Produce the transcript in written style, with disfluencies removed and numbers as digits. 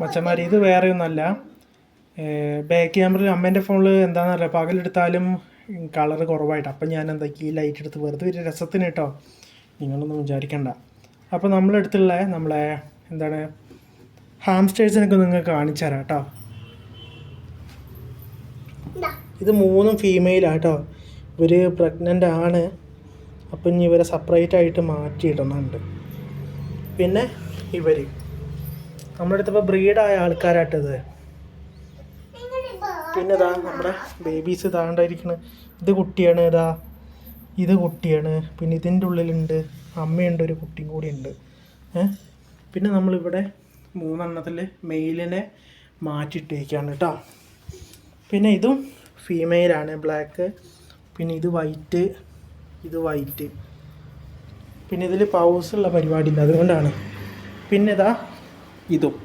മച്ചന്മാർ ഇത് വേറെ ഒന്നല്ല. ബാക്ക് ക്യാമറയിൽ അമ്മേൻ്റെ ഫോണിൽ എന്താണെന്നറിയില്ല, പകലെടുത്താലും കളർ കുറവായിട്ട്. അപ്പം ഞാൻ എന്താക്കി ഈ ലൈറ്റ് എടുത്ത് വെറുതെ ഒരു രസത്തിന് കേട്ടോ, നിങ്ങളൊന്നും വിചാരിക്കണ്ട. അപ്പോൾ നമ്മളെടുത്തുള്ള നമ്മളെ എന്താണ് ഹാംസ്റ്റേഴ്സിനൊക്കെ നിങ്ങൾക്ക് കാണിച്ചു തരാം കേട്ടോ. ഇത് 3 ഫീമെയിലാണ് കേട്ടോ. ഇവർ പ്രഗ്നൻ്റ് ആണ്. അപ്പം ഇനി ഇവരെ സെപ്പറേറ്റ് ആയിട്ട് മാറ്റിയിടുന്നുണ്ട്. പിന്നെ ഇവർ നമ്മുടെ അടുത്തിപ്പോൾ ബ്രീഡായ ആൾക്കാരായിട്ടത്. പിന്നെ ഇതാ നമ്മുടെ ബേബീസ് ഇതാണ്ടായിരിക്കുന്നത്. ഇത് കുട്ടിയാണ്, ഇത് കുട്ടിയാണ്. പിന്നെ ഇതിൻ്റെ ഉള്ളിലുണ്ട് അമ്മയുണ്ട്, ഒരു കുട്ടിയും കൂടി ഉണ്ട്. പിന്നെ നമ്മളിവിടെ 3 എണ്ണത്തിൽ മെയിലിനെ മാറ്റിയിട്ടേക്കാണ് കേട്ടോ. പിന്നെ ഇതും ഫീമെയിലാണ്, ബ്ലാക്ക്. പിന്നെ ഇത് വൈറ്റ്, ഇത് വൈറ്റ്. പിന്നെ ഇതിൽ പൗസുള്ള പരിപാടിയില്ല, അതുകൊണ്ടാണ്. പിന്നെ ഇതാ ഇതും